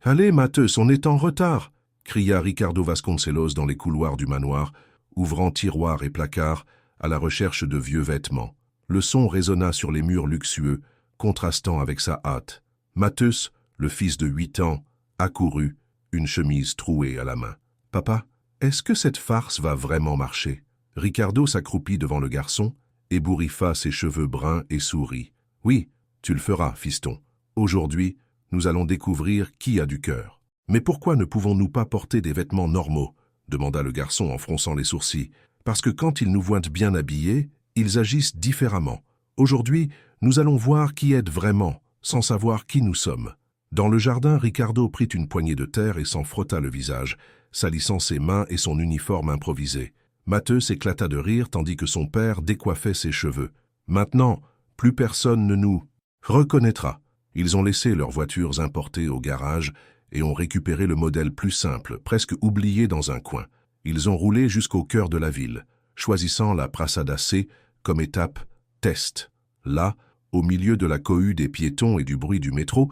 Allez, Mateus, on est en retard, cria Ricardo Vasconcelos dans les couloirs du manoir, ouvrant tiroirs et placards à la recherche de vieux vêtements. Le son résonna sur les murs luxueux, contrastant avec sa hâte. Mateus, le fils de 8 ans, accourut, une chemise trouée à la main. « Papa, est-ce que cette farce va vraiment marcher ?» Ricardo s'accroupit devant le garçon, ébouriffa ses cheveux bruns et sourit. « Oui, tu le feras, fiston. Aujourd'hui, nous allons découvrir qui a du cœur. »« Mais pourquoi ne pouvons-nous pas porter des vêtements normaux ?» demanda le garçon en fronçant les sourcils. « Parce que quand ils nous voient bien habillés, ils agissent différemment. Aujourd'hui, nous allons voir qui aide vraiment, sans savoir qui nous sommes. » Dans le jardin, Ricardo prit une poignée de terre et s'en frotta le visage, salissant ses mains et son uniforme improvisé. Mateus éclata de rire tandis que son père décoiffait ses cheveux. « Maintenant, plus personne ne nous reconnaîtra. » Ils ont laissé leurs voitures importées au garage et ont récupéré le modèle plus simple, presque oublié dans un coin. Ils ont roulé jusqu'au cœur de la ville, choisissant la Praçada C comme étape test. Là, au milieu de la cohue des piétons et du bruit du métro,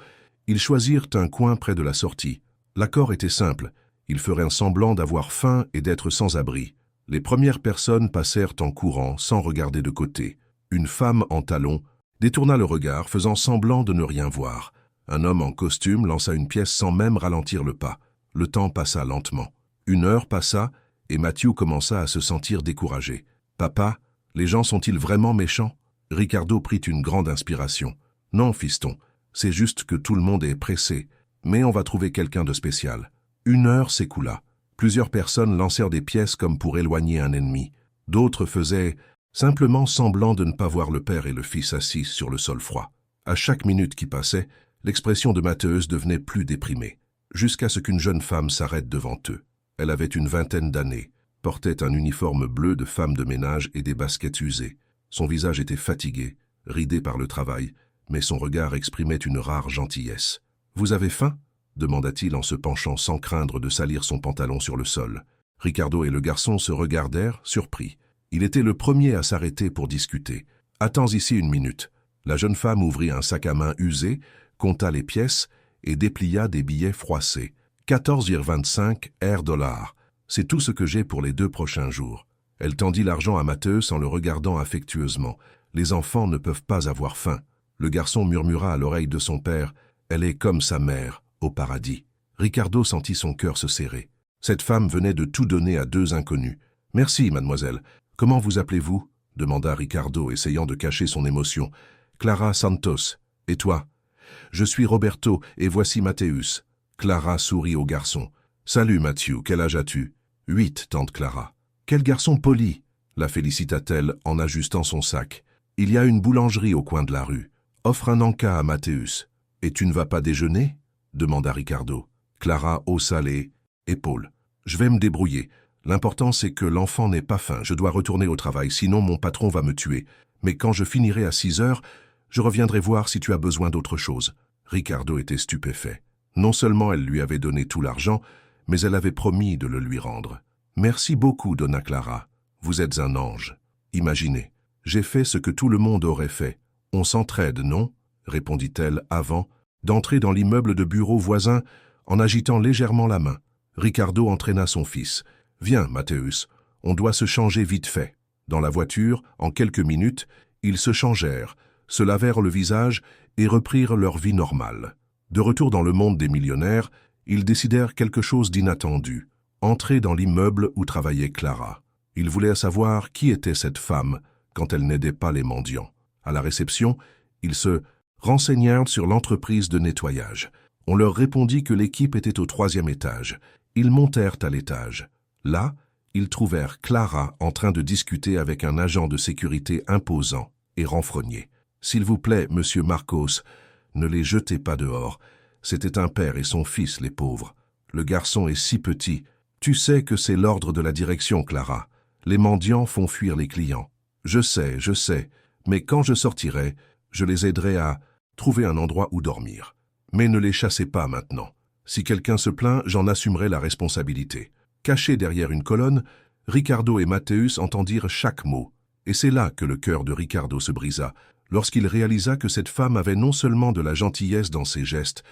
ils choisirent un coin près de la sortie. L'accord était simple, ils feraient un semblant d'avoir faim et d'être sans abri. Les premières personnes passèrent en courant sans regarder de côté. Une femme en talons détourna le regard, faisant semblant de ne rien voir. Un homme en costume lança une pièce sans même ralentir le pas. Le temps passa lentement. 1 heure passa et Mathieu commença à se sentir découragé. « Papa, les gens sont-ils vraiment méchants ?» Ricardo prit une grande inspiration. « Non, fiston. C'est juste que tout le monde est pressé, mais on va trouver quelqu'un de spécial. » 1 heure s'écoula. Plusieurs personnes lancèrent des pièces comme pour éloigner un ennemi. D'autres faisaient simplement semblant de ne pas voir le père et le fils assis sur le sol froid. À chaque minute qui passait, l'expression de Mateus devenait plus déprimée, jusqu'à ce qu'une jeune femme s'arrête devant eux. Elle avait une 20aine d'années, portait un uniforme bleu de femme de ménage et des baskets usées. Son visage était fatigué, ridé par le travail, mais son regard exprimait une rare gentillesse. « Vous avez faim ?» demanda-t-il en se penchant sans craindre de salir son pantalon sur le sol. Ricardo et le garçon se regardèrent, surpris. Il était le premier à s'arrêter pour discuter. « Attends ici 1 minute. » La jeune femme ouvrit un sac à main usé, compta les pièces et déplia des billets froissés. 14,25 $. C'est tout ce que j'ai pour les 2 prochains jours. Elle tendit l'argent à Mateus en le regardant affectueusement. Les enfants ne peuvent pas avoir faim. Le garçon murmura à l'oreille de son père. Elle est comme sa mère, au paradis. Ricardo sentit son cœur se serrer. Cette femme venait de tout donner à 2 inconnus. « Merci, mademoiselle. Comment vous appelez-vous » demanda Ricardo, essayant de cacher son émotion. « Clara Santos. Et toi ?»« Je suis Roberto, et voici Mateus. » Clara sourit au garçon. « Salut, Mathieu, quel âge as-tu » « 8, tante Clara. »« Quel garçon poli » la félicita-t-elle en ajustant son sac. « Il y a une boulangerie au coin de la rue. Offre un encas à Mateus. »« Et tu ne vas pas déjeuner » demanda Ricardo. Clara haussa les épaules. « Je vais me débrouiller. L'important c'est que l'enfant n'ait pas faim. Je dois retourner au travail, sinon mon patron va me tuer. Mais quand je finirai à 6 heures, je reviendrai voir si tu as besoin d'autre chose. » Ricardo était stupéfait. Non seulement elle lui avait donné tout l'argent, mais elle avait promis de le lui rendre. « Merci beaucoup, donna Clara. Vous êtes un ange. Imaginez, j'ai fait ce que tout le monde aurait fait. On s'entraide, non ?» répondit-elle avant d'entrer dans l'immeuble de bureau voisin en agitant légèrement la main. Ricardo entraîna son fils. « Viens, Mateus, on doit se changer vite fait. » Dans la voiture, en quelques minutes, ils se changèrent, se lavèrent le visage et reprirent leur vie normale. De retour dans le monde des millionnaires, ils décidèrent quelque chose d'inattendu, entrer dans l'immeuble où travaillait Clara. Ils voulaient savoir qui était cette femme quand elle n'aidait pas les mendiants. À la réception, ils se renseignèrent sur l'entreprise de nettoyage. On leur répondit que l'équipe était au 3e étage. Ils montèrent à l'étage. Là, ils trouvèrent Clara en train de discuter avec un agent de sécurité imposant et renfrogné. « S'il vous plaît, monsieur Marcos, ne les jetez pas dehors. C'était un père et son fils, les pauvres. Le garçon est si petit. Tu sais que c'est l'ordre de la direction, Clara. Les mendiants font fuir les clients. Je sais, mais quand je sortirai, je les aiderai à trouver un endroit où dormir. Mais ne les chassez pas maintenant. Si quelqu'un se plaint, j'en assumerai la responsabilité. » Cachés derrière une colonne, Ricardo et Mateus entendirent chaque mot. Et c'est là que le cœur de Ricardo se brisa, lorsqu'il réalisa que cette femme avait non seulement de la gentillesse dans ses gestes,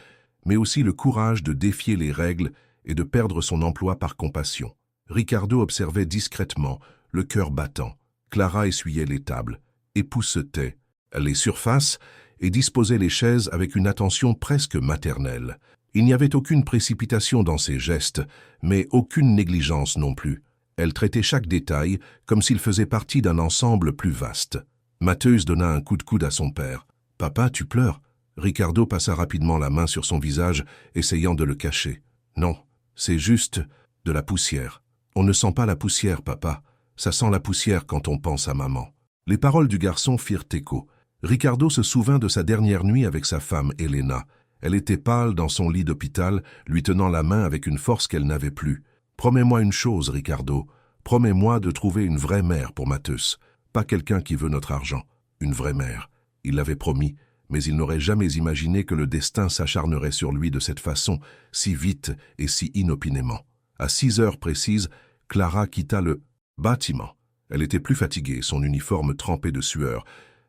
mais aussi le courage de défier les règles et de perdre son emploi par compassion. Ricardo observait discrètement, le cœur battant. Clara essuyait les tables, époussetait les surfaces et disposait les chaises avec une attention presque maternelle. Il n'y avait aucune précipitation dans ses gestes, mais aucune négligence non plus. Elle traitait chaque détail comme s'il faisait partie d'un ensemble plus vaste. Mattheus donna un coup de coude à son père. « Papa, tu pleures ?» Ricardo passa rapidement la main sur son visage, essayant de le cacher. « Non, c'est juste de la poussière. On ne sent pas la poussière, papa. Ça sent la poussière quand on pense à maman. » Les paroles du garçon firent écho. Ricardo se souvint de sa dernière nuit avec sa femme, Elena. Elle était pâle dans son lit d'hôpital, lui tenant la main avec une force qu'elle n'avait plus. « Promets-moi une chose, Ricardo. Promets-moi de trouver une vraie mère pour Mattheus. Pas quelqu'un qui veut notre argent. Une vraie mère. » Il l'avait promis, mais il n'aurait jamais imaginé que le destin s'acharnerait sur lui de cette façon, si vite et si inopinément. À 6 heures précises, Clara quitta le bâtiment. Elle était plus fatiguée, son uniforme trempé de sueur,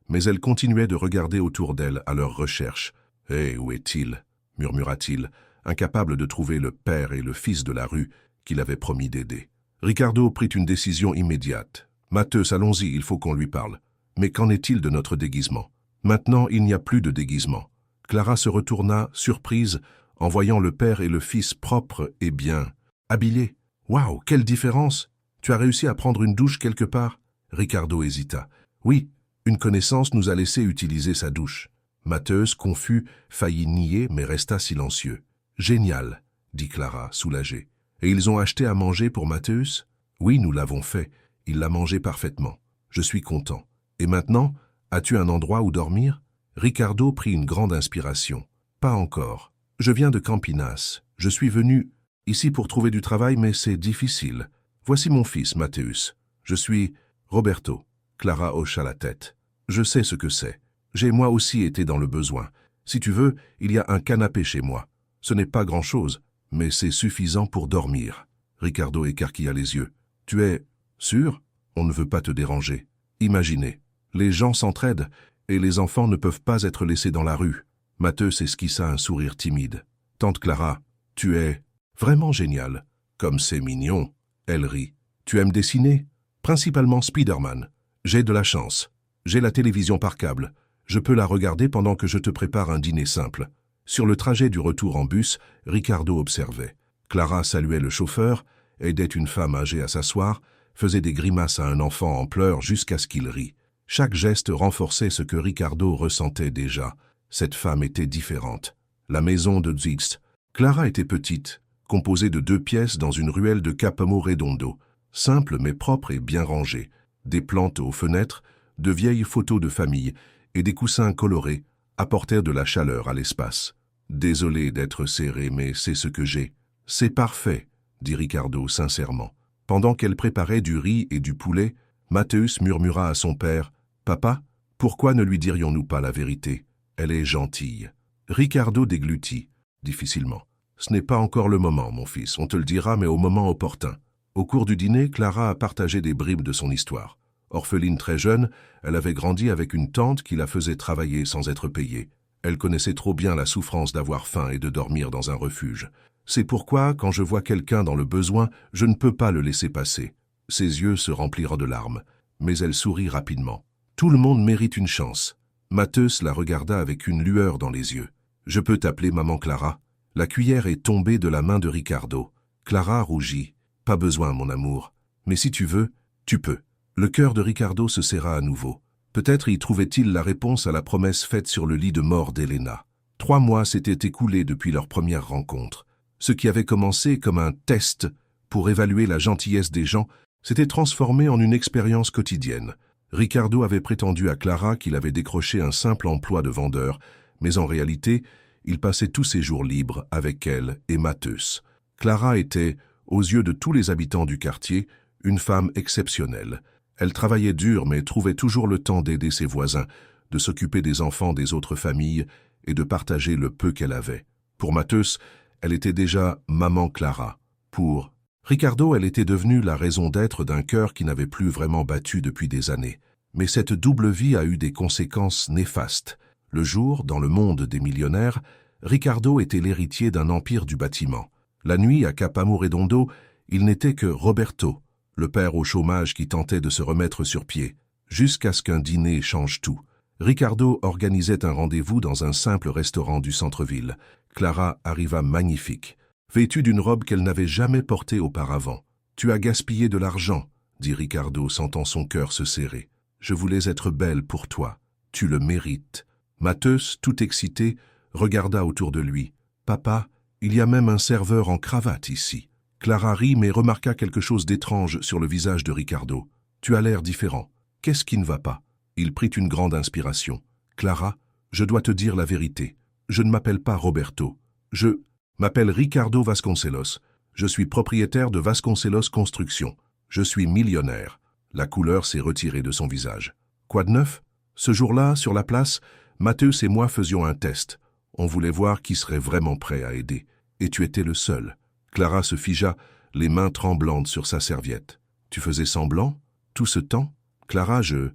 mais elle continuait de regarder autour d'elle à leur recherche. « Eh, où est-il » murmura-t-il, incapable de trouver le père et le fils de la rue qu'il avait promis d'aider. Ricardo prit une décision immédiate. « Mattheus, allons-y, il faut qu'on lui parle. Mais qu'en est-il de notre déguisement ?» Maintenant, il n'y a plus de déguisement. Clara se retourna, surprise, en voyant le père et le fils propres et bien habillés. « Waouh, quelle différence! Tu as réussi à prendre une douche quelque part ?» Ricardo hésita. « Oui, une connaissance nous a laissé utiliser sa douche. » Mattheus, confus, faillit nier, mais resta silencieux. « Génial, » dit Clara, soulagée. « Et ils ont acheté à manger pour Mattheus ?»« Oui, nous l'avons fait. Il l'a mangé parfaitement. Je suis content. Et maintenant, as-tu un endroit où dormir ?» Ricardo prit une grande inspiration. « Pas encore. Je viens de Campinas. Je suis venu ici pour trouver du travail, mais c'est difficile. Voici mon fils, Mattheus. Je suis Roberto. » Clara hocha la tête. « Je sais ce que c'est. J'ai moi aussi été dans le besoin. Si tu veux, il y a un canapé chez moi. Ce n'est pas grand-chose, mais c'est suffisant pour dormir. » Ricardo écarquilla les yeux. « Tu es sûr ? On ne veut pas te déranger. Imaginez, les gens s'entraident et les enfants ne peuvent pas être laissés dans la rue. » Mattheus esquissa un sourire timide. « Tante Clara, tu es vraiment géniale. Comme c'est mignon. » Elle rit. « Tu aimes dessiner ? Principalement Spider-Man. J'ai de la chance. J'ai la télévision par câble. Je peux la regarder pendant que je te prépare un dîner simple. » Sur le trajet du retour en bus, Ricardo observait. Clara saluait le chauffeur, aidait une femme âgée à s'asseoir, faisait des grimaces à un enfant en pleurs jusqu'à ce qu'il rit. Chaque geste renforçait ce que Ricardo ressentait déjà. Cette femme était différente. La maison de Zigst. Clara était petite, composée de 2 pièces dans une ruelle de Capamo Redondo, simple mais propre et bien rangée. Des plantes aux fenêtres, de vieilles photos de famille et des coussins colorés apportèrent de la chaleur à l'espace. « Désolé d'être serré, mais c'est ce que j'ai. »« C'est parfait, » dit Ricardo sincèrement. Pendant qu'elle préparait du riz et du poulet, Mattheus murmura à son père « Papa, pourquoi ne lui dirions-nous pas la vérité? Elle est gentille. » Ricardo déglutit, difficilement. « Ce n'est pas encore le moment, mon fils, on te le dira, mais au moment opportun. » Au cours du dîner, Clara a partagé des bribes de son histoire. Orpheline très jeune, elle avait grandi avec une tante qui la faisait travailler sans être payée. Elle connaissait trop bien la souffrance d'avoir faim et de dormir dans un refuge. C'est pourquoi, quand je vois quelqu'un dans le besoin, je ne peux pas le laisser passer. Ses yeux se remplirent de larmes, mais elle sourit rapidement. Tout le monde mérite une chance. Mattheus la regarda avec une lueur dans les yeux. Je peux t'appeler maman Clara? La cuillère est tombée de la main de Ricardo. Clara rougit. Pas besoin, mon amour. Mais si tu veux, tu peux. Le cœur de Ricardo se serra à nouveau. Peut-être y trouvait-il la réponse à la promesse faite sur le lit de mort d'Elena. 3 mois s'étaient écoulés depuis leur première rencontre. Ce qui avait commencé comme un test pour évaluer la gentillesse des gens s'était transformé en une expérience quotidienne. Ricardo avait prétendu à Clara qu'il avait décroché un simple emploi de vendeur, mais en réalité, il passait tous ses jours libres avec elle et Mattheus. Clara était, aux yeux de tous les habitants du quartier, une femme exceptionnelle. Elle travaillait dur mais trouvait toujours le temps d'aider ses voisins, de s'occuper des enfants des autres familles et de partager le peu qu'elle avait. Pour Mattheus, elle était déjà maman Clara. Pour Ricardo, elle était devenue la raison d'être d'un cœur qui n'avait plus vraiment battu depuis des années. Mais cette double vie a eu des conséquences néfastes. Le jour, dans le monde des millionnaires, Ricardo était l'héritier d'un empire du bâtiment. La nuit, à Capamuredondo, il n'était que Roberto, le père au chômage qui tentait de se remettre sur pied, jusqu'à ce qu'un dîner change tout. Ricardo organisait un rendez-vous dans un simple restaurant du centre-ville. Clara arriva magnifique, vêtue d'une robe qu'elle n'avait jamais portée auparavant. « Tu as gaspillé de l'argent », dit Ricardo, sentant son cœur se serrer. « Je voulais être belle pour toi. Tu le mérites. » Mateus, tout excité, regarda autour de lui. « Papa, il y a même un serveur en cravate ici. » Clara rit mais remarqua quelque chose d'étrange sur le visage de Ricardo. « Tu as l'air différent. Qu'est-ce qui ne va pas ?» Il prit une grande inspiration. « Clara, je dois te dire la vérité. Je ne m'appelle pas Roberto. Je m'appelle Ricardo Vasconcelos. Je suis propriétaire de Vasconcelos Construction. Je suis millionnaire. » La couleur s'est retirée de son visage. « Quoi de neuf ?» Ce jour-là, sur la place, Mateus et moi faisions un test. On voulait voir qui serait vraiment prêt à aider. Et tu étais le seul. Clara se figea, les mains tremblantes sur sa serviette. « Tu faisais semblant? Tout ce temps ?» « Clara, je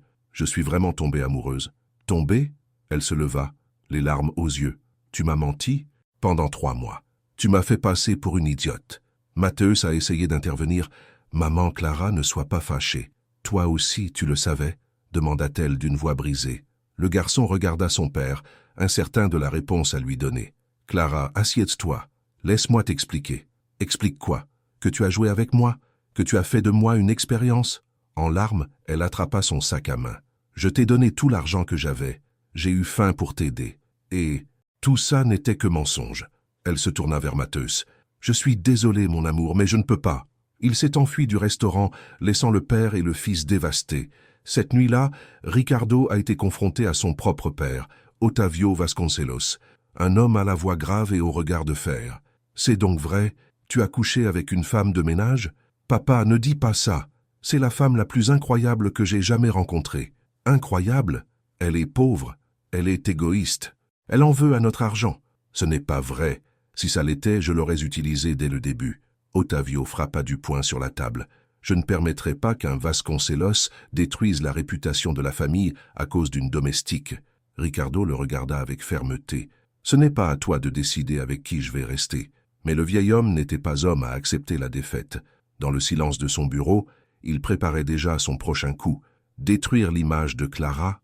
suis vraiment tombée amoureuse. »« Tombée ?» Elle se leva, les larmes aux yeux. « Tu m'as menti? Pendant 3 mois. Tu m'as fait passer pour une idiote. » Mateus a essayé d'intervenir. « Maman, Clara, ne sois pas fâchée. Toi aussi, tu le savais ?» demanda-t-elle d'une voix brisée. Le garçon regarda son père, incertain de la réponse à lui donner. « Clara, assieds-toi. Laisse-moi t'expliquer. »« Explique quoi? Que tu as joué avec moi? Que tu as fait de moi une expérience ?» En larmes, elle attrapa son sac à main. « Je t'ai donné tout l'argent que j'avais. J'ai eu faim pour t'aider. Et tout ça n'était que mensonge. » Elle se tourna vers Mateus. « Je suis désolé, mon amour, mais je ne peux pas. » Il s'est enfui du restaurant, laissant le père et le fils dévastés. Cette nuit-là, Ricardo a été confronté à son propre père, Otavio Vasconcelos, un homme à la voix grave et au regard de fer. « C'est donc vrai? Tu as couché avec une femme de ménage? Papa, ne dis pas ça. C'est la femme la plus incroyable que j'ai jamais rencontrée. Incroyable? Elle est pauvre. Elle est égoïste. Elle en veut à notre argent. Ce n'est pas vrai. Si ça l'était, je l'aurais utilisé dès le début. » Otavio frappa du poing sur la table. « Je ne permettrai pas qu'un Vasconcelos détruise la réputation de la famille à cause d'une domestique. » Ricardo le regarda avec fermeté. « Ce n'est pas à toi de décider avec qui je vais rester. » Mais le vieil homme n'était pas homme à accepter la défaite. Dans le silence de son bureau, il préparait déjà son prochain coup. Détruire l'image de Clara,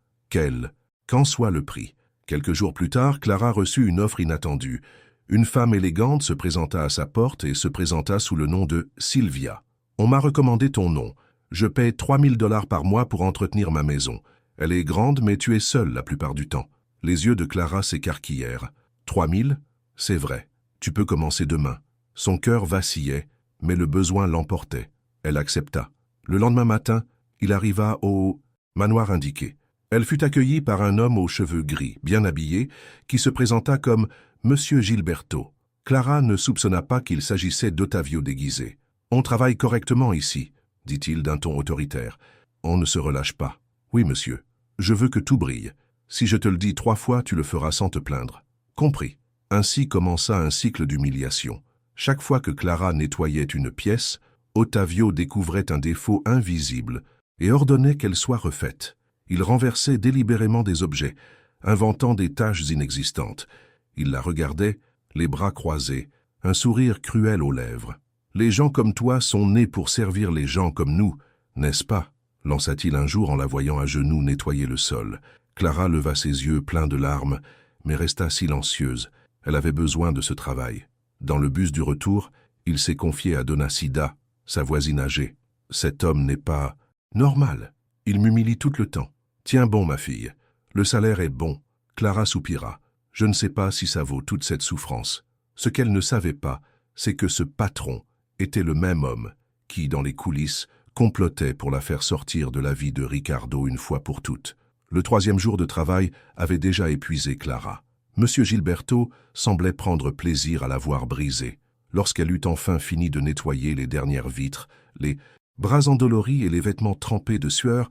qu'en soit le prix. Quelques jours plus tard, Clara reçut une offre inattendue. Une femme élégante se présenta à sa porte et se présenta sous le nom de Sylvia. « On m'a recommandé ton nom. Je paie $3000 par mois pour entretenir ma maison. Elle est grande, mais tu es seule la plupart du temps. » Les yeux de Clara s'écarquillèrent. « 3000 ? C'est vrai. Tu peux commencer demain. » Son cœur vacillait, mais le besoin l'emportait. Elle accepta. Le lendemain matin, il arriva au manoir indiqué. Elle fut accueillie par un homme aux cheveux gris, bien habillé, qui se présenta comme « Monsieur Gilberto ». Clara ne soupçonna pas qu'il s'agissait d'Otavio déguisé. « On travaille correctement ici », dit-il d'un ton autoritaire. « On ne se relâche pas. »« Oui, monsieur. Je veux que tout brille. Si je te le dis 3 fois, tu le feras sans te plaindre. »« Compris. » Ainsi commença un cycle d'humiliation. Chaque fois que Clara nettoyait une pièce, Otavio découvrait un défaut invisible et ordonnait qu'elle soit refaite. Il renversait délibérément des objets, inventant des tâches inexistantes. Il la regardait, les bras croisés, un sourire cruel aux lèvres. « Les gens comme toi sont nés pour servir les gens comme nous, n'est-ce pas ?» lança-t-il un jour en la voyant à genoux nettoyer le sol. Clara leva ses yeux pleins de larmes, mais resta silencieuse. Elle avait besoin de ce travail. Dans le bus du retour, il s'est confié à Donna Sida, sa voisine âgée. « Cet homme n'est pas normal. Il m'humilie tout le temps. Tiens bon, ma fille. Le salaire est bon. » Clara soupira. « Je ne sais pas si ça vaut toute cette souffrance. » Ce qu'elle ne savait pas, c'est que ce patron était le même homme qui, dans les coulisses, complotait pour la faire sortir de la vie de Ricardo une fois pour toutes. Le 3e jour de travail avait déjà épuisé Clara. Monsieur Gilberto semblait prendre plaisir à la voir brisée. Lorsqu'elle eut enfin fini de nettoyer les dernières vitres, les bras endoloris et les vêtements trempés de sueur,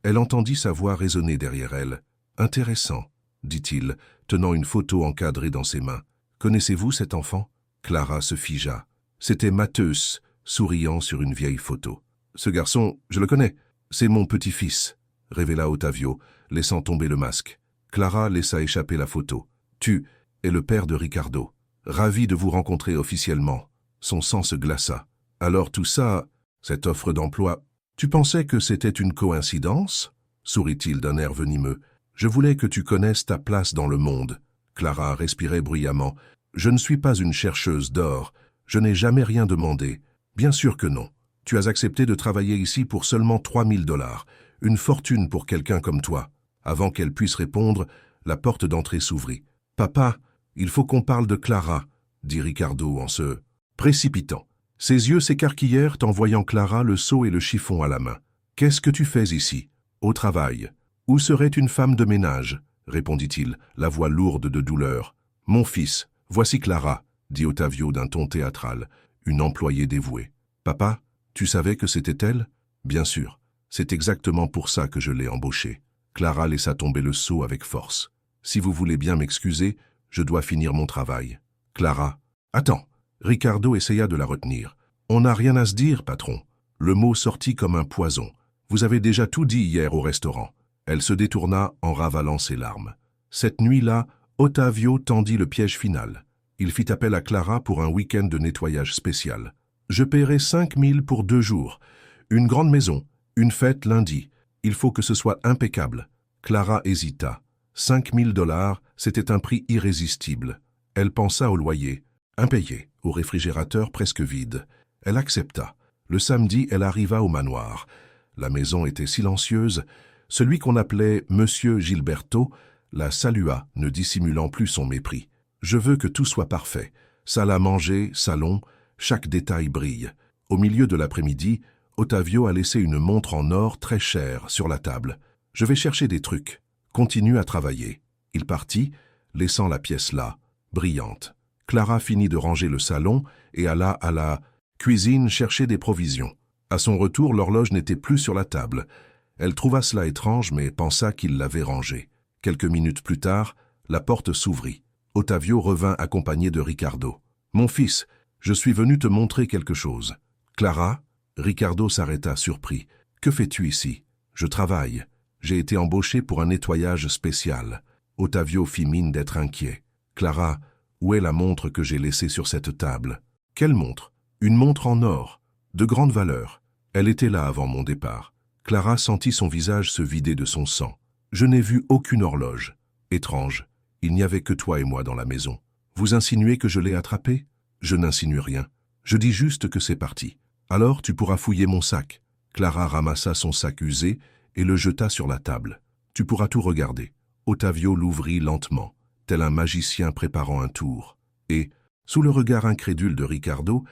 elle entendit sa voix résonner derrière elle. « Intéressant, » dit-il, tenant une photo encadrée dans ses mains. « Connaissez-vous cet enfant ?» Clara se figea. C'était Mateus, souriant sur une vieille photo. « Ce garçon, je le connais. C'est mon petit-fils, » révéla Otavio, laissant tomber le masque. Clara laissa échapper la photo. « Tu est le père de Ricardo. Ravi de vous rencontrer officiellement. » Son sang se glaça. « Alors tout ça, cette offre d'emploi, tu pensais que c'était une coïncidence ?» sourit-il d'un air venimeux. « Je voulais que tu connaisses ta place dans le monde. » Clara respirait bruyamment. « Je ne suis pas une chercheuse d'or. Je n'ai jamais rien demandé. Bien sûr que non. Tu as accepté de travailler ici pour seulement 3000 $. Une fortune pour quelqu'un comme toi. » Avant qu'elle puisse répondre, la porte d'entrée s'ouvrit. « Papa, il faut qu'on parle de Clara, » dit Ricardo en se précipitant. Ses yeux s'écarquillèrent en voyant Clara le seau et le chiffon à la main. « Qu'est-ce que tu fais ici ? »« Au travail. »« Où serait une femme de ménage ?» répondit-il, la voix lourde de douleur. « Mon fils, voici Clara, » dit Ottavio d'un ton théâtral, une employée dévouée. « Papa, tu savais que c'était elle ? » ?»« Bien sûr. C'est exactement pour ça que je l'ai embauchée. » Clara laissa tomber le seau avec force. « Si vous voulez bien m'excuser, je dois finir mon travail. »« Clara, attends !» Ricardo essaya de la retenir. « On n'a rien à se dire, patron. » Le mot sortit comme un poison. « Vous avez déjà tout dit hier au restaurant. » Elle se détourna en ravalant ses larmes. Cette nuit-là, Ottavio tendit le piège final. Il fit appel à Clara pour un week-end de nettoyage spécial. « Je paierai 5000 pour 2 jours. Une grande maison, une fête lundi. Il faut que ce soit impeccable. » Clara hésita. 5000 $, c'était un prix irrésistible. Elle pensa au loyer, impayé, au réfrigérateur presque vide. Elle accepta. Le samedi, elle arriva au manoir. La maison était silencieuse. Celui qu'on appelait Monsieur Gilberto la salua, ne dissimulant plus son mépris. « Je veux que tout soit parfait. Salle à manger, salon, chaque détail brille. » Au milieu de l'après-midi, Ottavio a laissé une montre en or très chère sur la table. « Je vais chercher des trucs. Continue à travailler. » Il partit, laissant la pièce là, brillante. Clara finit de ranger le salon et alla à la cuisine chercher des provisions. À son retour, l'horloge n'était plus sur la table. Elle trouva cela étrange, mais pensa qu'il l'avait rangée. Quelques minutes plus tard, la porte s'ouvrit. Ottavio revint accompagné de Ricardo. « Mon fils, je suis venu te montrer quelque chose. »« Clara ?» Ricardo s'arrêta surpris. « Que fais-tu ici ?»« Je travaille. J'ai été embauché pour un nettoyage spécial. » Ottavio fit mine d'être inquiet. « Clara, où est la montre que j'ai laissée sur cette table ?»« Quelle montre ?»« Une montre en or, de grande valeur. Elle était là avant mon départ. » Clara sentit son visage se vider de son sang. « Je n'ai vu aucune horloge. Étrange. Il n'y avait que toi et moi dans la maison. Vous insinuez que je l'ai attrapée ? Je n'insinue rien. Je dis juste que c'est parti. Alors tu pourras fouiller mon sac. » Clara ramassa son sac usé et le jeta sur la table. « Tu pourras tout regarder. » Ottavio l'ouvrit lentement, tel un magicien préparant un tour. Et, sous le regard incrédule de Ricardo,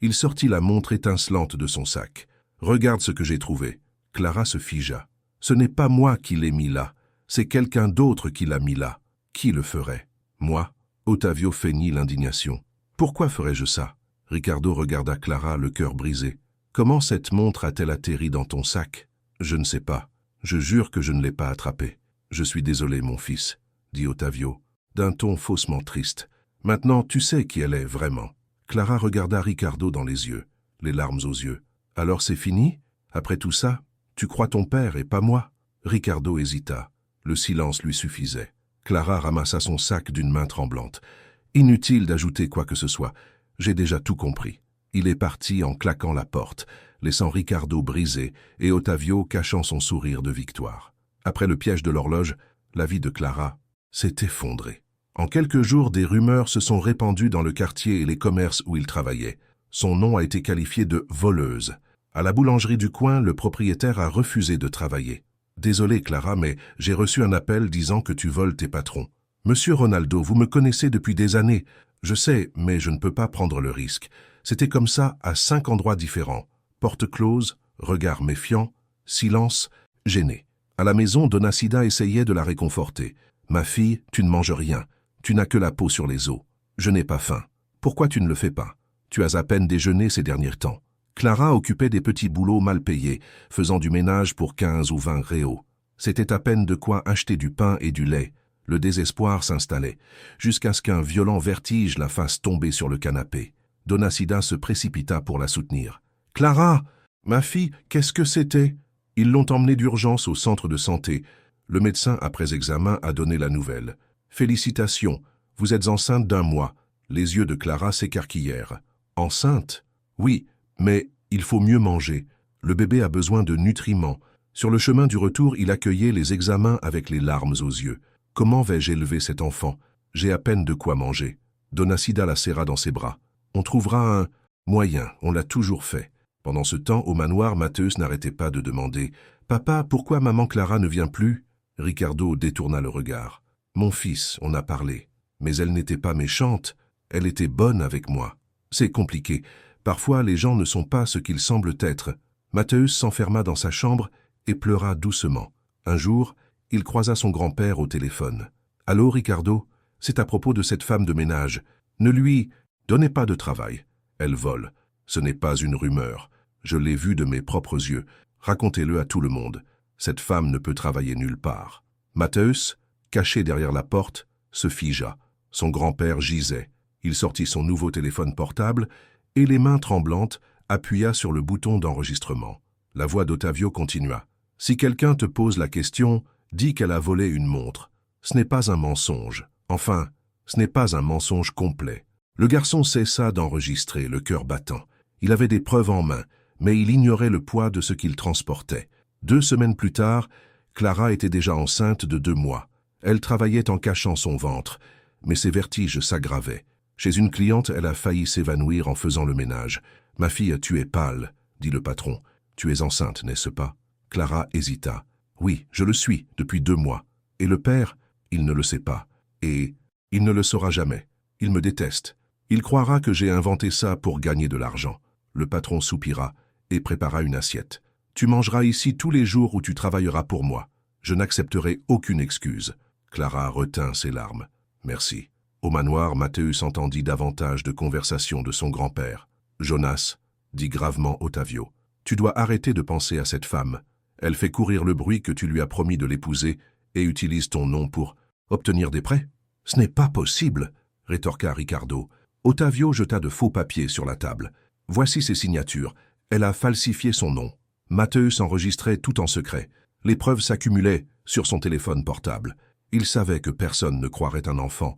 il sortit la montre étincelante de son sac. « Regarde ce que j'ai trouvé. » Clara se figea. « Ce n'est pas moi qui l'ai mis là. C'est quelqu'un d'autre qui l'a mis là. Qui le ferait ? Moi ?» Ottavio feignit l'indignation. « Pourquoi ferais-je ça ?» Ricardo regarda Clara, le cœur brisé. « Comment cette montre a-t-elle atterri dans ton sac ?»« Je ne sais pas. Je jure que je ne l'ai pas attrapée. »« Je suis désolé, mon fils, » dit Ottavio, d'un ton faussement triste. « Maintenant, tu sais qui elle est vraiment. » Clara regarda Ricardo dans les yeux, les larmes aux yeux. « Alors c'est fini ? Après tout ça, tu crois ton père et pas moi ?» Ricardo hésita. Le silence lui suffisait. Clara ramassa son sac d'une main tremblante. « Inutile d'ajouter quoi que ce soit. J'ai déjà tout compris. » Il est parti en claquant la porte, laissant Ricardo brisé et Ottavio cachant son sourire de victoire. Après le piège de l'horloge, la vie de Clara s'est effondrée. En quelques jours, des rumeurs se sont répandues dans le quartier et les commerces où il travaillait. Son nom a été qualifié de voleuse. À la boulangerie du coin, le propriétaire a refusé de travailler. « Désolé, Clara, mais j'ai reçu un appel disant que tu voles tes patrons. »« Monsieur Ronaldo, vous me connaissez depuis des années. Je sais, mais je ne peux pas prendre le risque. C'était comme ça à 5 endroits différents. Porte close, regard méfiant, silence, gêné. À la maison, Donacida essayait de la réconforter. « Ma fille, tu ne manges rien. Tu n'as que la peau sur les os. Je n'ai pas faim. Pourquoi tu ne le fais pas? Tu as à peine déjeuné ces derniers temps. » Clara occupait des petits boulots mal payés, faisant du ménage pour 15 ou 20 réaux. C'était à peine de quoi acheter du pain et du lait. Le désespoir s'installait, jusqu'à ce qu'un violent vertige la fasse tomber sur le canapé. Donacida se précipita pour la soutenir. « Clara, ma fille, qu'est-ce que c'était ?» Ils l'ont emmenée d'urgence au centre de santé. Le médecin, après examen, a donné la nouvelle. « Félicitations, Vous êtes enceinte d'1 mois. Les yeux de Clara s'écarquillèrent. Enceinte? Oui, mais il faut mieux manger. Le bébé a besoin de nutriments. Sur le chemin du retour, il accueillait les examens avec les larmes aux yeux. Comment vais-je élever cet enfant? J'ai à peine de quoi manger. Donacida la serra dans ses bras. On trouvera un moyen, on l'a toujours fait. Pendant ce temps, au manoir, Matthäus n'arrêtait pas de demander « Papa, pourquoi maman Clara ne vient plus ?» Ricardo détourna le regard. « Mon fils, on a parlé. Mais elle n'était pas méchante, elle était bonne avec moi. C'est compliqué. Parfois, les gens ne sont pas ce qu'ils semblent être. » Matthäus s'enferma dans sa chambre et pleura doucement. Un jour, il croisa son grand-père au téléphone. « Allô, Ricardo? C'est à propos de cette femme de ménage. Ne lui donnez pas de travail. Elle vole. Ce n'est pas une rumeur. Je l'ai vue de mes propres yeux. Racontez-le à tout le monde. Cette femme ne peut travailler nulle part. » Matthäus, caché derrière la porte, se figea. Son grand-père gisait. Il sortit son nouveau téléphone portable et, les mains tremblantes, appuya sur le bouton d'enregistrement. La voix d'Ottavio continua. « Si quelqu'un te pose la question, dis qu'elle a volé une montre. Ce n'est pas un mensonge. Enfin, ce n'est pas un mensonge complet. » Le garçon cessa d'enregistrer, le cœur battant. Il avait des preuves en main, mais il ignorait le poids de ce qu'il transportait. 2 semaines plus tard, Clara était déjà enceinte de 2 mois. Elle travaillait en cachant son ventre, mais ses vertiges s'aggravaient. Chez une cliente, elle a failli s'évanouir en faisant le ménage. « Ma fille, tu es pâle, » dit le patron. « Tu es enceinte, n'est-ce pas ?» Clara hésita. « Oui, je le suis, depuis 2 mois. Et le père, il ne le sait pas. Et il ne le saura jamais. Il me déteste. Il croira que j'ai inventé ça pour gagner de l'argent. » Le patron soupira et prépara une assiette. « Tu mangeras ici tous les jours où tu travailleras pour moi. Je n'accepterai aucune excuse. » Clara retint ses larmes. « Merci. » Au manoir, Matthäus entendit davantage de conversations de son grand-père. « Jonas, » dit gravement Ottavio, « tu dois arrêter de penser à cette femme. Elle fait courir le bruit que tu lui as promis de l'épouser et utilise ton nom pour obtenir des prêts. »« Ce n'est pas possible !» rétorqua Ricardo. Ottavio jeta de faux papiers sur la table. « Voici ses signatures. Elle a falsifié son nom. » Matthäus enregistrait tout en secret. Les preuves s'accumulaient sur son téléphone portable. Il savait que personne ne croirait un enfant,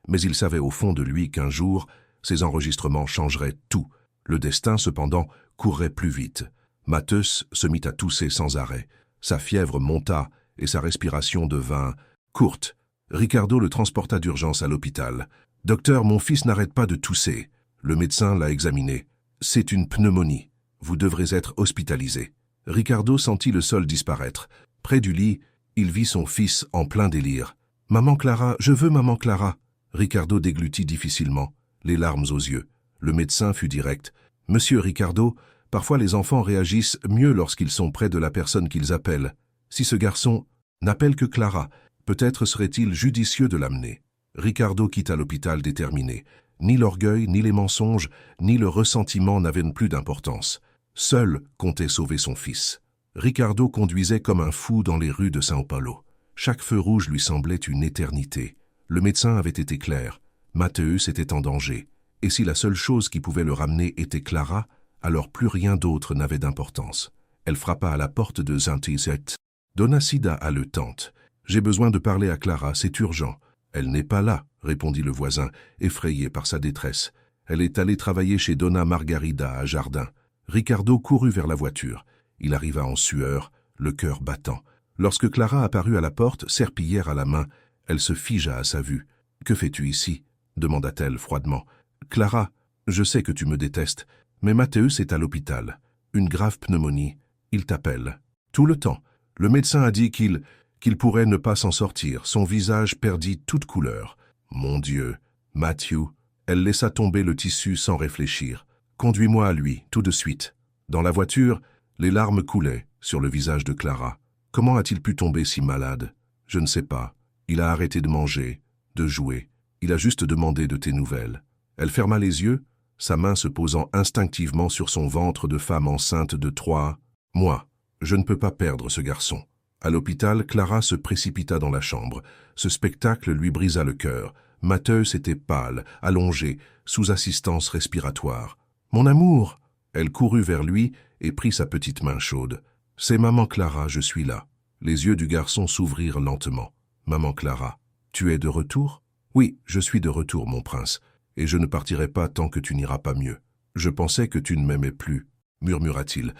mais il savait au fond de lui qu'un jour, ces enregistrements changeraient tout. Le destin, cependant, courrait plus vite. Matthäus se mit à tousser sans arrêt. Sa fièvre monta et sa respiration devint courte. Ricardo le transporta d'urgence à l'hôpital. « Docteur, mon fils n'arrête pas de tousser. » Le médecin l'a examiné. « C'est une pneumonie. Vous devrez être hospitalisé. » Ricardo sentit le sol disparaître. Près du lit, il vit son fils en plein délire. « Maman Clara, je veux maman Clara !» Ricardo déglutit difficilement, les larmes aux yeux. Le médecin fut direct. « Monsieur Ricardo, parfois les enfants réagissent mieux lorsqu'ils sont près de la personne qu'ils appellent. Si ce garçon n'appelle que Clara, peut-être serait-il judicieux de l'amener. » Ricardo quitta l'hôpital déterminé. Ni l'orgueil, ni les mensonges, ni le ressentiment n'avaient plus d'importance. Seul comptait sauver son fils. Ricardo conduisait comme un fou dans les rues de São Paulo. Chaque feu rouge lui semblait une éternité. Le médecin avait été clair. Matthäus était en danger. Et si la seule chose qui pouvait le ramener était Clara, alors plus rien d'autre n'avait d'importance. Elle frappa à la porte de Zintizet. Donacida haletante. « J'ai besoin de parler à Clara, c'est urgent. »« Elle n'est pas là, » répondit le voisin, effrayé par sa détresse. « Elle est allée travailler chez Donna Margarida à Jardin. » Ricardo courut vers la voiture. Il arriva en sueur, le cœur battant. Lorsque Clara apparut à la porte, serpillière à la main, elle se figea à sa vue. « Que fais-tu ici ?» demanda-t-elle froidement. « Clara, je sais que tu me détestes, mais Matthäus est à l'hôpital. Une grave pneumonie. Il t'appelle. Tout le temps. Le médecin a dit qu'il pourrait ne pas s'en sortir. Son visage perdit toute couleur. Mon Dieu, Matthew. » Elle laissa tomber le tissu sans réfléchir. « Conduis-moi à lui, tout de suite. » Dans la voiture, les larmes coulaient sur le visage de Clara. Comment a-t-il pu tomber si malade? Je ne sais pas. Il a arrêté de manger, de jouer. Il a juste demandé de tes nouvelles. Elle ferma les yeux, sa main se posant instinctivement sur son ventre de femme enceinte de 3 mois. Je ne peux pas perdre ce garçon. À l'hôpital, Clara se précipita dans la chambre. Ce spectacle lui brisa le cœur. Matthäus était pâle, allongé, sous assistance respiratoire. « Mon amour !» Elle courut vers lui et prit sa petite main chaude. « C'est maman Clara, je suis là. » Les yeux du garçon s'ouvrirent lentement. « Maman Clara, tu es de retour ?»« Oui, je suis de retour, mon prince, et je ne partirai pas tant que tu n'iras pas mieux. Je pensais que tu ne m'aimais plus, murmura-t-il.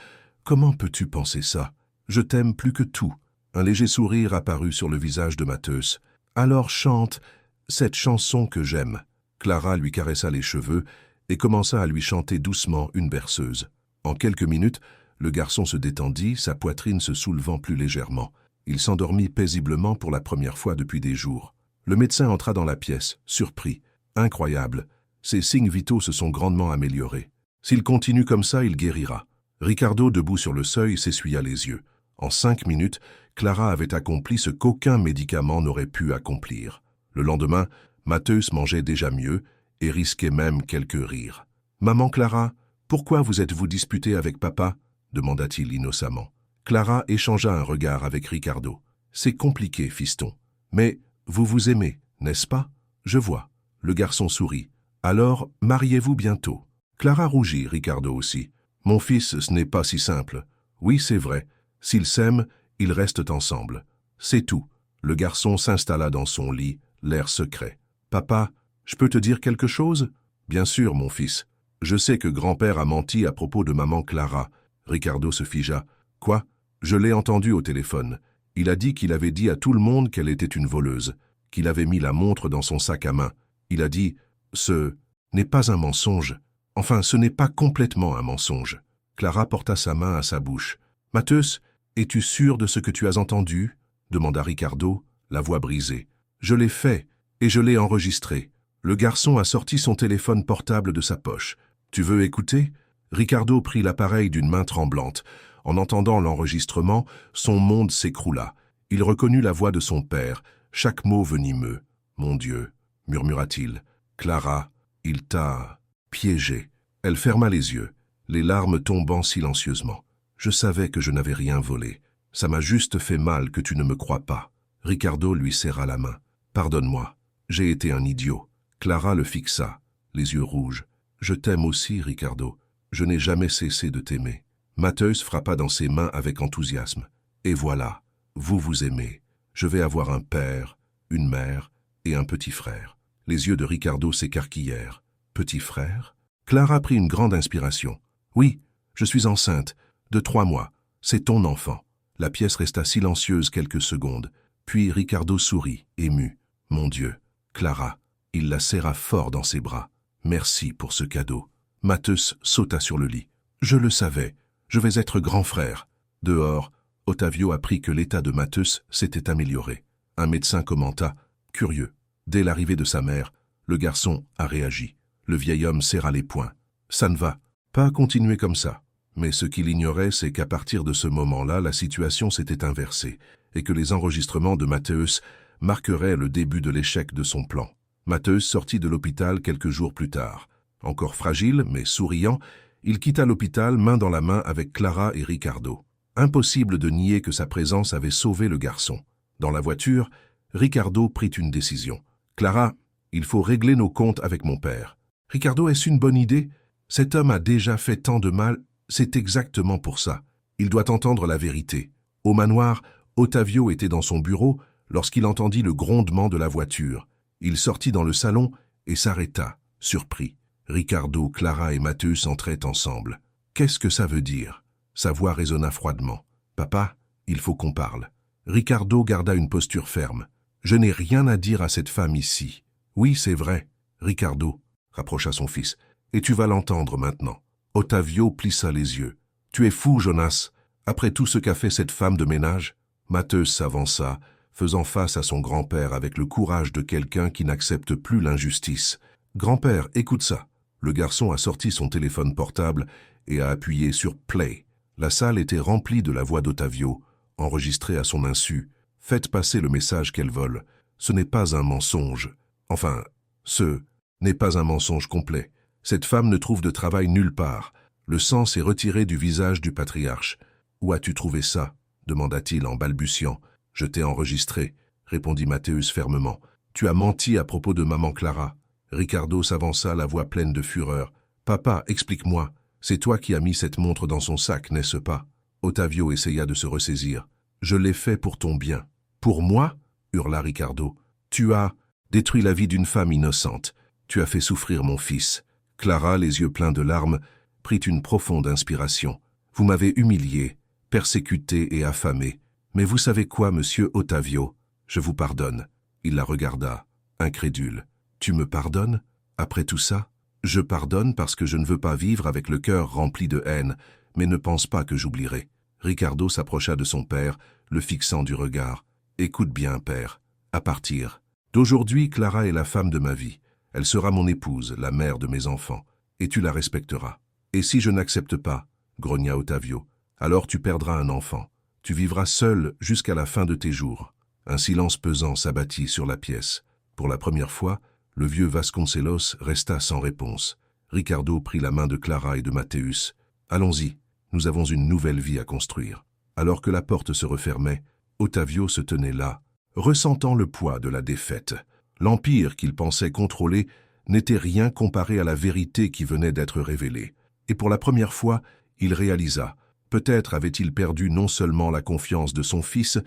Comment peux-tu penser ça? Je t'aime plus que tout. Un léger sourire apparut sur le visage de Matheus. Alors chante cette chanson que j'aime. Clara lui caressa les cheveux et commença à lui chanter doucement une berceuse. En quelques minutes, le garçon se détendit, sa poitrine se soulevant plus légèrement. Il s'endormit paisiblement pour la première fois depuis des jours. Le médecin entra dans la pièce, surpris. Incroyable. Ses signes vitaux se sont grandement améliorés. S'il continue comme ça, il guérira. Ricardo, debout sur le seuil, s'essuya les yeux. En 5 minutes, Clara avait accompli ce qu'aucun médicament n'aurait pu accomplir. Le lendemain, Matheus mangeait déjà mieux et risquait même quelques rires. « Maman Clara, pourquoi vous êtes-vous disputée avec papa ?» demanda-t-il innocemment. Clara échangea un regard avec Ricardo. « C'est compliqué, fiston. Mais vous vous aimez, n'est-ce pas ?»« Je vois. » Le garçon sourit. « Alors, mariez-vous bientôt. » Clara rougit, Ricardo aussi. « Mon fils, ce n'est pas si simple. Oui, c'est vrai. S'ils s'aiment, ils restent ensemble. C'est tout. » Le garçon s'installa dans son lit, l'air secret. « Papa, je peux te dire quelque chose ?»« Bien sûr, mon fils. Je sais que grand-père a menti à propos de maman Clara. » Ricardo se figea. « Quoi? Je l'ai entendu au téléphone. Il a dit qu'il avait dit à tout le monde qu'elle était une voleuse, qu'il avait mis la montre dans son sac à main. Il a dit « Ce n'est pas un mensonge. Enfin, ce n'est pas complètement un mensonge. » Clara porta sa main à sa bouche. « Matheus, es-tu sûr de ce que tu as entendu ?» demanda Ricardo, la voix brisée. « Je l'ai fait, et je l'ai enregistré. » Le garçon a sorti son téléphone portable de sa poche. « Tu veux écouter ?» Ricardo prit l'appareil d'une main tremblante. En entendant l'enregistrement, son monde s'écroula. Il reconnut la voix de son père, chaque mot venimeux. « Mon Dieu !» murmura-t-il. « Clara, il t'a piégée. » Elle ferma les yeux, les larmes tombant silencieusement. « Je savais que je n'avais rien volé. Ça m'a juste fait mal que tu ne me crois pas. » Ricardo lui serra la main. « Pardonne-moi, j'ai été un idiot. » Clara le fixa, les yeux rouges. « Je t'aime aussi, Ricardo. Je n'ai jamais cessé de t'aimer. » Matheus frappa dans ses mains avec enthousiasme. « Et voilà, vous vous aimez. Je vais avoir un père, une mère et un petit frère. » Les yeux de Ricardo s'écarquillèrent. « Petit frère ?» Clara prit une grande inspiration. « Oui, je suis enceinte, de 3 mois. C'est ton enfant. » La pièce resta silencieuse quelques secondes. Puis Ricardo sourit, ému. « Mon Dieu, Clara !» Il la serra fort dans ses bras. « Merci pour ce cadeau. » Matheus sauta sur le lit. « Je le savais. Je vais être grand frère. » Dehors, Ottavio apprit que l'état de Matheus s'était amélioré. Un médecin commenta, curieux. Dès l'arrivée de sa mère, le garçon a réagi. Le vieil homme serra les poings. « Ça ne va pas continuer comme ça. » Mais ce qu'il ignorait, c'est qu'à partir de ce moment-là, la situation s'était inversée et que les enregistrements de Matheus marqueraient le début de l'échec de son plan. Matheus sortit de l'hôpital quelques jours plus tard. Encore fragile, mais souriant, il quitta l'hôpital main dans la main avec Clara et Ricardo. Impossible de nier que sa présence avait sauvé le garçon. Dans la voiture, Ricardo prit une décision. « Clara, il faut régler nos comptes avec mon père. »« Ricardo, est-ce une bonne idée? Cet homme a déjà fait tant de mal. C'est exactement pour ça. Il doit entendre la vérité. » Au manoir, Ottavio était dans son bureau lorsqu'il entendit le grondement de la voiture. Il sortit dans le salon et s'arrêta, surpris. Ricardo, Clara et Matheus entraient ensemble. « Qu'est-ce que ça veut dire ?» Sa voix résonna froidement. « Papa, il faut qu'on parle. » Ricardo garda une posture ferme. « Je n'ai rien à dire à cette femme ici. »« Oui, c'est vrai. » Ricardo rapprocha son fils. « Et tu vas l'entendre maintenant. » Ottavio plissa les yeux. « Tu es fou, Jonas. Après tout ce qu'a fait cette femme de ménage ?» Matheus s'avança, faisant face à son grand-père avec le courage de quelqu'un qui n'accepte plus l'injustice. « Grand-père, écoute ça. » Le garçon a sorti son téléphone portable et a appuyé sur « Play ». La salle était remplie de la voix d'Ottavio, enregistrée à son insu. « Faites passer le message qu'elle vole. Ce n'est pas un mensonge. Enfin, ce n'est pas un mensonge complet. Cette femme ne trouve de travail nulle part. Le sang s'est retiré du visage du patriarche. « Où as-tu trouvé ça ?» demanda-t-il en balbutiant. « Je t'ai enregistré », répondit Matheus fermement. « Tu as menti à propos de maman Clara. » Ricardo s'avança, la voix pleine de fureur. « Papa, explique-moi. C'est toi qui as mis cette montre dans son sac, n'est-ce pas ?» Ottavio essaya de se ressaisir. « Je l'ai fait pour ton bien. »« Pour moi ?» hurla Ricardo. « Tu as détruis la vie d'une femme innocente. Tu as fait souffrir mon fils. » Clara, les yeux pleins de larmes, prit une profonde inspiration. « Vous m'avez humilié, persécuté et affamé. Mais vous savez quoi, monsieur Ottavio? Je vous pardonne. » Il la regarda, incrédule. « Tu me pardonnes? Après tout ça? » « Je pardonne parce que je ne veux pas vivre avec le cœur rempli de haine, mais ne pense pas que j'oublierai. » Ricardo s'approcha de son père, le fixant du regard. « Écoute bien, père. À partir d'aujourd'hui, Clara est la femme de ma vie. Elle sera mon épouse, la mère de mes enfants, et tu la respecteras. Et si je n'accepte pas, grogna Ottavio, alors tu perdras un enfant. Tu vivras seul jusqu'à la fin de tes jours. » Un silence pesant s'abattit sur la pièce. Pour la première fois, le vieux Vasconcelos resta sans réponse. Ricardo prit la main de Clara et de Mathéus. « Allons-y, nous avons une nouvelle vie à construire. » Alors que la porte se refermait, Ottavio se tenait là, ressentant le poids de la défaite. L'empire qu'il pensait contrôler n'était rien comparé à la vérité qui venait d'être révélée. Et pour la première fois, il réalisa, peut-être avait-il perdu non seulement la confiance de son fils,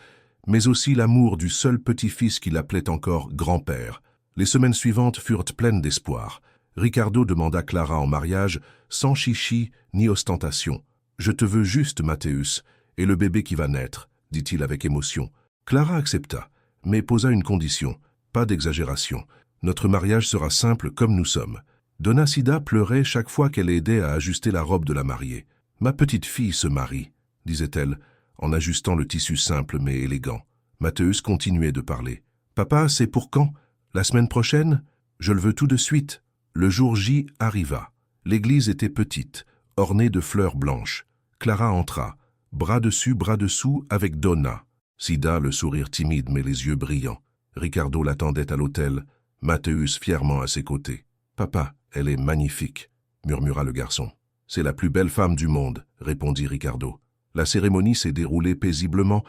mais aussi l'amour du seul petit-fils qu'il appelait encore grand-père. Les semaines suivantes furent pleines d'espoir. Ricardo demanda Clara en mariage, sans chichi ni ostentation. « Je te veux juste, Mathéus, et le bébé qui va naître, » dit-il avec émotion. Clara accepta, mais posa une condition, pas d'exagération. « Notre mariage sera simple comme nous sommes. » Donacida pleurait chaque fois qu'elle aidait à ajuster la robe de la mariée. « Ma petite fille se marie, » disait-elle, en ajustant le tissu simple mais élégant. Mathéus continuait de parler. « Papa, c'est pour quand? La semaine prochaine? Je le veux tout de suite. » Le jour J arriva. L'église était petite, ornée de fleurs blanches. Clara entra, bras dessus, bras dessous, avec Donna. Sida, le sourire timide mais les yeux brillants. Ricardo l'attendait à l'autel, Mathéus fièrement à ses côtés. « Papa, elle est magnifique, » murmura le garçon. « C'est la plus belle femme du monde, » répondit Ricardo. La cérémonie s'est déroulée paisiblement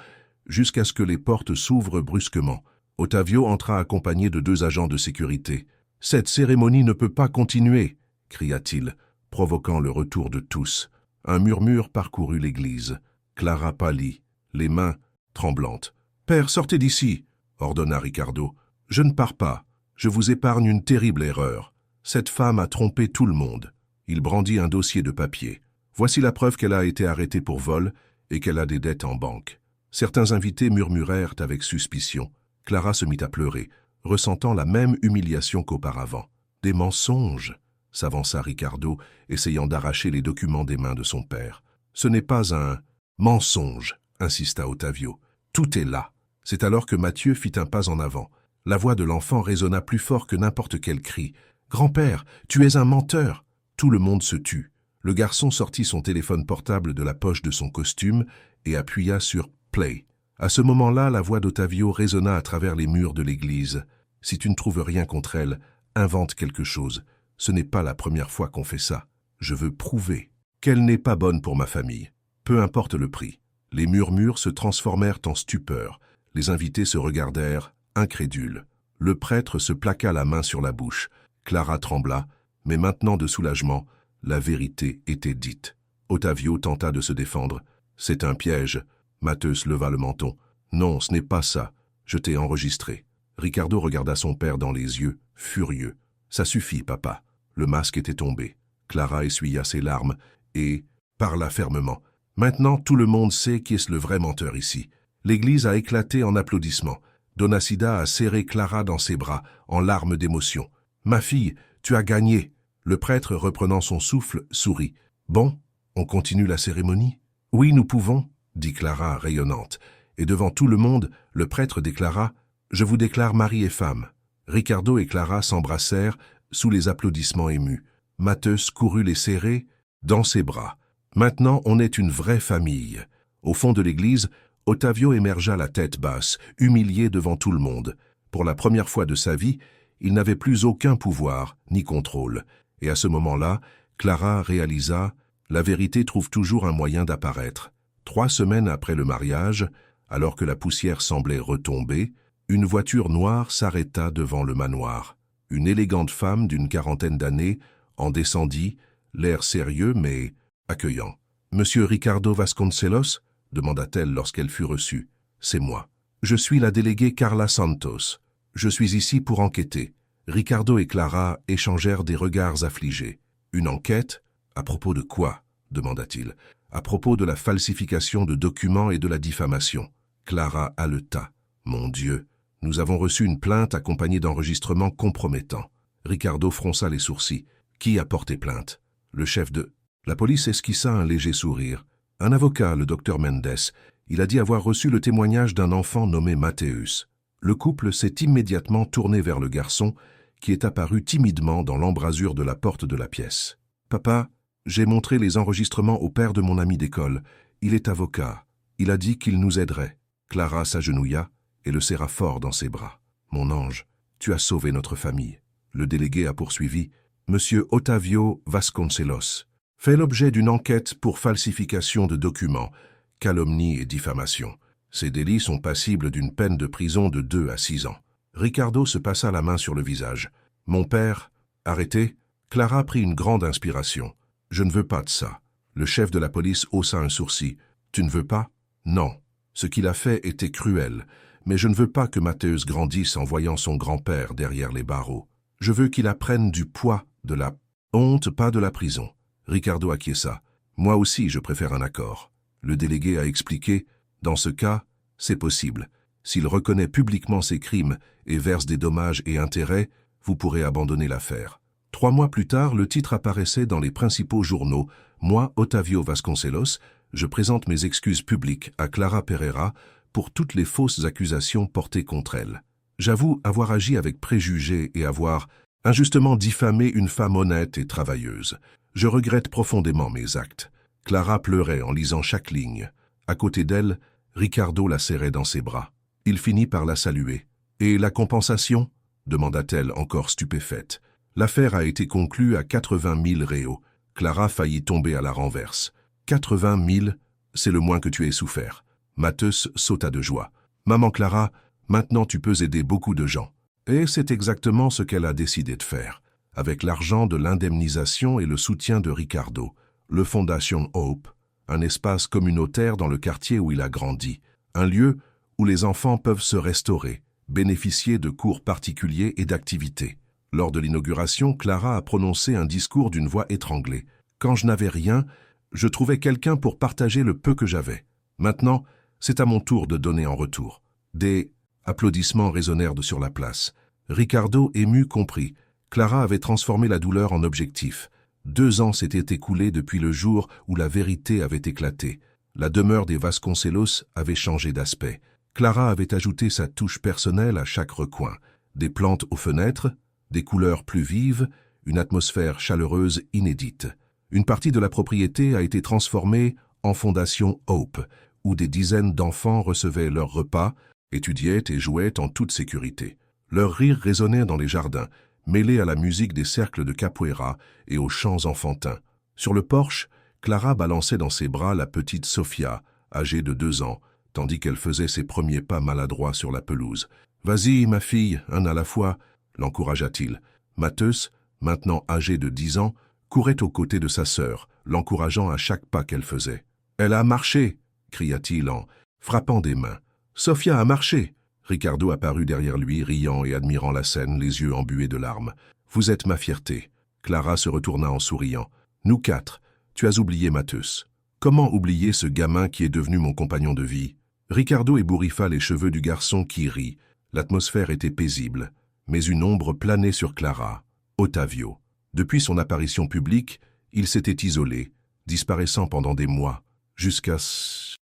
jusqu'à ce que les portes s'ouvrent brusquement. Ottavio entra accompagné de 2 agents de sécurité. « Cette cérémonie ne peut pas continuer !» cria-t-il, provoquant le retour de tous. Un murmure parcourut l'église. Clara pâlit, les mains tremblantes. « Père, sortez d'ici !» ordonna Ricardo. « Je ne pars pas. Je vous épargne une terrible erreur. Cette femme a trompé tout le monde. » Il brandit un dossier de papier. « Voici la preuve qu'elle a été arrêtée pour vol et qu'elle a des dettes en banque. » Certains invités murmurèrent avec suspicion. Clara se mit à pleurer, ressentant la même humiliation qu'auparavant. « Des mensonges !» s'avança Ricardo, essayant d'arracher les documents des mains de son père. « Ce n'est pas un mensonge !» insista Ottavio. « Tout est là. » C'est alors que Mathieu fit un pas en avant. La voix de l'enfant résonna plus fort que n'importe quel cri. « Grand-père, tu es un menteur !» Tout le monde se tut. Le garçon sortit son téléphone portable de la poche de son costume et appuya sur « Play ». À ce moment-là, la voix d'Ottavio résonna à travers les murs de l'église. « Si tu ne trouves rien contre elle, invente quelque chose. Ce n'est pas la première fois qu'on fait ça. Je veux prouver qu'elle n'est pas bonne pour ma famille. Peu importe le prix. » Les murmures se transformèrent en stupeur. Les invités se regardèrent, incrédules. Le prêtre se plaqua la main sur la bouche. Clara trembla, mais maintenant de soulagement, la vérité était dite. Ottavio tenta de se défendre. « C'est un piège. » Mathéus leva le menton. « Non, ce n'est pas ça. Je t'ai enregistré. » Ricardo regarda son père dans les yeux, furieux. « Ça suffit, papa. » Le masque était tombé. Clara essuya ses larmes et parla fermement. « Maintenant, tout le monde sait qui est le vrai menteur ici. » L'église a éclaté en applaudissements. Donacida a serré Clara dans ses bras, en larmes d'émotion. « Ma fille, tu as gagné !» Le prêtre, reprenant son souffle, sourit. « Bon, on continue la cérémonie ?»« Oui, nous pouvons, » dit Clara rayonnante. Et devant tout le monde, le prêtre déclara « Je vous déclare mari et femme. » Ricardo et Clara s'embrassèrent sous les applaudissements émus. Mathéus courut les serrer dans ses bras. Maintenant, on est une vraie famille. Au fond de l'église, Ottavio émergea la tête basse, humilié devant tout le monde. Pour la première fois de sa vie, il n'avait plus aucun pouvoir ni contrôle. Et à ce moment-là, Clara réalisa « La vérité trouve toujours un moyen d'apparaître. » 3 semaines après le mariage, alors que la poussière semblait retomber, une voiture noire s'arrêta devant le manoir. Une élégante femme d'une 40aine d'années en descendit, l'air sérieux mais accueillant. « Monsieur Ricardo Vasconcelos ?» demanda-t-elle lorsqu'elle fut reçue. « C'est moi. Je suis la déléguée Carla Santos. » Je suis ici pour enquêter. Ricardo et Clara échangèrent des regards affligés. Une enquête? À propos de quoi? Demanda-t-il. À propos de la falsification de documents et de la diffamation. Clara haleta. Mon Dieu, nous avons reçu une plainte accompagnée d'enregistrements compromettants. Ricardo fronça les sourcils. Qui a porté plainte? Le chef de... La police esquissa un léger sourire. Un avocat, le docteur Mendes. Il a dit avoir reçu le témoignage d'un enfant nommé Mathéus. Le couple s'est immédiatement tourné vers le garçon, qui est apparu timidement dans l'embrasure de la porte de la pièce. « Papa, j'ai montré les enregistrements au père de mon ami d'école. Il est avocat. Il a dit qu'il nous aiderait. » Clara s'agenouilla et le serra fort dans ses bras. « Mon ange, tu as sauvé notre famille. » Le délégué a poursuivi. « Monsieur Otavio Vasconcelos fait l'objet d'une enquête pour falsification de documents, calomnie et diffamation. Ces délits sont passibles d'une peine de prison de 2 à 6 ans. » Ricardo se passa la main sur le visage. « Mon père, arrêté ?» Clara prit une grande inspiration. « Je ne veux pas de ça. » Le chef de la police haussa un sourcil. « Tu ne veux pas? » « Non. Ce qu'il a fait était cruel, mais je ne veux pas que Mathéus grandisse en voyant son grand-père derrière les barreaux. Je veux qu'il apprenne du poids de la honte, pas de la prison. » Ricardo acquiesça. « Moi aussi, je préfère un accord. » Le délégué a expliqué. « Dans ce cas, c'est possible. S'il reconnaît publiquement ses crimes et verse des dommages et intérêts, vous pourrez abandonner l'affaire. » 3 mois plus tard, le titre apparaissait dans les principaux journaux. « Moi, Otavio Vasconcelos, je présente mes excuses publiques à Clara Pereira pour toutes les fausses accusations portées contre elle. J'avoue avoir agi avec préjugés et avoir injustement diffamé une femme honnête et travailleuse. Je regrette profondément mes actes. » Clara pleurait en lisant chaque ligne. À côté d'elle, Ricardo la serrait dans ses bras. Il finit par la saluer. « Et la compensation ?» demanda-t-elle encore stupéfaite. L'affaire a été conclue à 80 000 réaux. Clara faillit tomber à la renverse. 80 000, c'est le moins que tu aies souffert. Mathéus sauta de joie. Maman Clara, maintenant tu peux aider beaucoup de gens. Et c'est exactement ce qu'elle a décidé de faire. Avec l'argent de l'indemnisation et le soutien de Ricardo, le Fondation Hope, un espace communautaire dans le quartier où il a grandi, un lieu où les enfants peuvent se restaurer, bénéficier de cours particuliers et d'activités. Lors de l'inauguration, Clara a prononcé un discours d'une voix étranglée. Quand je n'avais rien, je trouvais quelqu'un pour partager le peu que j'avais. Maintenant, c'est à mon tour de donner en retour. Des applaudissements résonnèrent sur la place. Ricardo, ému, comprit. Clara avait transformé la douleur en objectif. 2 ans s'étaient écoulés depuis le jour où la vérité avait éclaté. La demeure des Vasconcelos avait changé d'aspect. Clara avait ajouté sa touche personnelle à chaque recoin. Des plantes aux fenêtres, des couleurs plus vives, une atmosphère chaleureuse inédite. Une partie de la propriété a été transformée en Fondation Hope, où des dizaines d'enfants recevaient leurs repas, étudiaient et jouaient en toute sécurité. Leurs rires résonnaient dans les jardins, mêlés à la musique des cercles de capoeira et aux chants enfantins. Sur le porche, Clara balançait dans ses bras la petite Sofia, âgée de 2 ans, tandis qu'elle faisait ses premiers pas maladroits sur la pelouse. « Vas-y, ma fille, un à la fois », l'encouragea-t-il. Mathéus, maintenant âgé de 10 ans, courait aux côtés de sa sœur, l'encourageant à chaque pas qu'elle faisait. « Elle a marché !» cria-t-il en frappant des mains. « Sofia a marché !» Ricardo apparut derrière lui, riant et admirant la scène, les yeux embués de larmes. « Vous êtes ma fierté. » Clara se retourna en souriant. « Nous 4, tu as oublié Mathéus. Comment oublier ce gamin qui est devenu mon compagnon de vie ?» Ricardo ébouriffa les cheveux du garçon qui rit. L'atmosphère était paisible, mais une ombre planait sur Clara. Otavio. Depuis son apparition publique, il s'était isolé, disparaissant pendant des mois, jusqu'à ce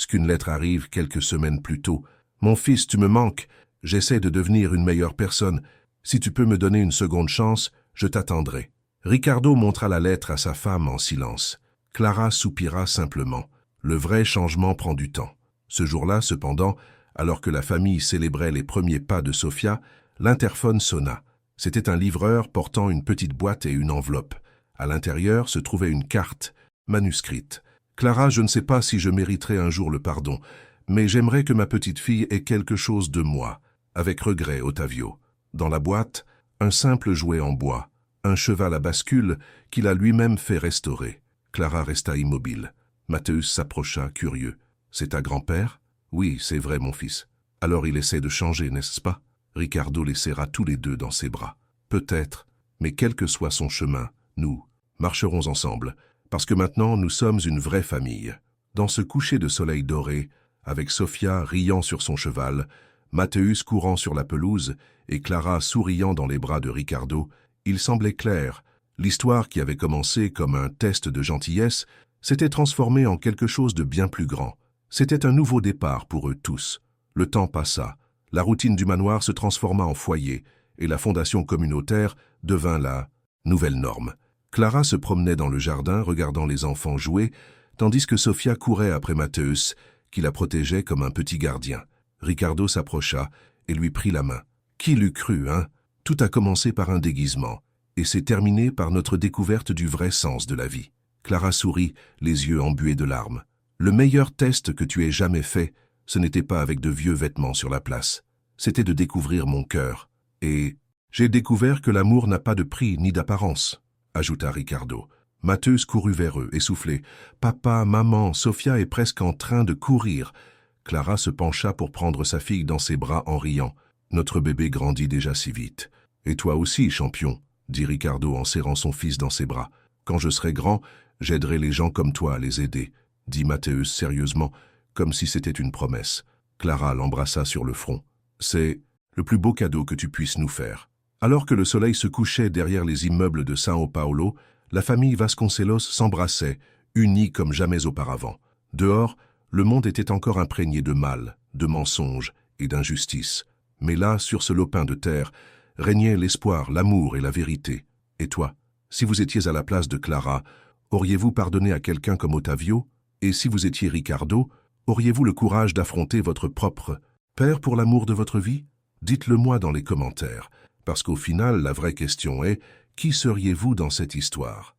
qu'une lettre arrive quelques semaines plus tôt. « Mon fils, tu me manques. J'essaie de devenir une meilleure personne. Si tu peux me donner une seconde chance, je t'attendrai. » Ricardo montra la lettre à sa femme en silence. Clara soupira simplement. Le vrai changement prend du temps. Ce jour-là, cependant, alors que la famille célébrait les premiers pas de Sofia, l'interphone sonna. C'était un livreur portant une petite boîte et une enveloppe. À l'intérieur se trouvait une carte, manuscrite. « Clara, je ne sais pas si je mériterai un jour le pardon, mais j'aimerais que ma petite fille ait quelque chose de moi. Avec regret, Otavio. » Dans la boîte, un simple jouet en bois, un cheval à bascule qu'il a lui-même fait restaurer. Clara resta immobile. Mathéus s'approcha, curieux. « C'est ta grand-père ?»« Oui, c'est vrai, mon fils. »« Alors il essaie de changer, n'est-ce pas ?» Ricardo les serra tous les deux dans ses bras. Peut-être, mais quel que soit son chemin, nous marcherons ensemble, parce que maintenant nous sommes une vraie famille. Dans ce coucher de soleil doré, avec Sofia riant sur son cheval, Mathéus courant sur la pelouse et Clara souriant dans les bras de Ricardo, il semblait clair, l'histoire qui avait commencé comme un test de gentillesse s'était transformée en quelque chose de bien plus grand. C'était un nouveau départ pour eux tous. Le temps passa, la routine du manoir se transforma en foyer et la fondation communautaire devint la nouvelle norme. Clara se promenait dans le jardin regardant les enfants jouer, tandis que Sofia courait après Mathéus, qui la protégeait comme un petit gardien. Ricardo s'approcha et lui prit la main. Qui l'eût cru, hein? Tout a commencé par un déguisement, et s'est terminé par notre découverte du vrai sens de la vie. Clara sourit, les yeux embués de larmes. Le meilleur test que tu aies jamais fait, ce n'était pas avec de vieux vêtements sur la place. C'était de découvrir mon cœur. Et j'ai découvert que l'amour n'a pas de prix ni d'apparence, ajouta Ricardo. Mathéus courut vers eux, essoufflé. « Papa, maman, Sofia est presque en train de courir. » Clara se pencha pour prendre sa fille dans ses bras en riant. « Notre bébé grandit déjà si vite. »« Et toi aussi, champion, » dit Ricardo en serrant son fils dans ses bras. « Quand je serai grand, j'aiderai les gens comme toi à les aider, » dit Mathéus sérieusement, comme si c'était une promesse. Clara l'embrassa sur le front. « C'est le plus beau cadeau que tu puisses nous faire. » Alors que le soleil se couchait derrière les immeubles de São Paulo, la famille Vasconcelos s'embrassait, unie comme jamais auparavant. Dehors, le monde était encore imprégné de mal, de mensonges et d'injustice. Mais là, sur ce lopin de terre, régnait l'espoir, l'amour et la vérité. Et toi, si vous étiez à la place de Clara, auriez-vous pardonné à quelqu'un comme Ottavio? Et si vous étiez Ricardo, auriez-vous le courage d'affronter votre propre père pour l'amour de votre vie? Dites-le moi dans les commentaires, parce qu'au final, la vraie question est, qui seriez-vous dans cette histoire?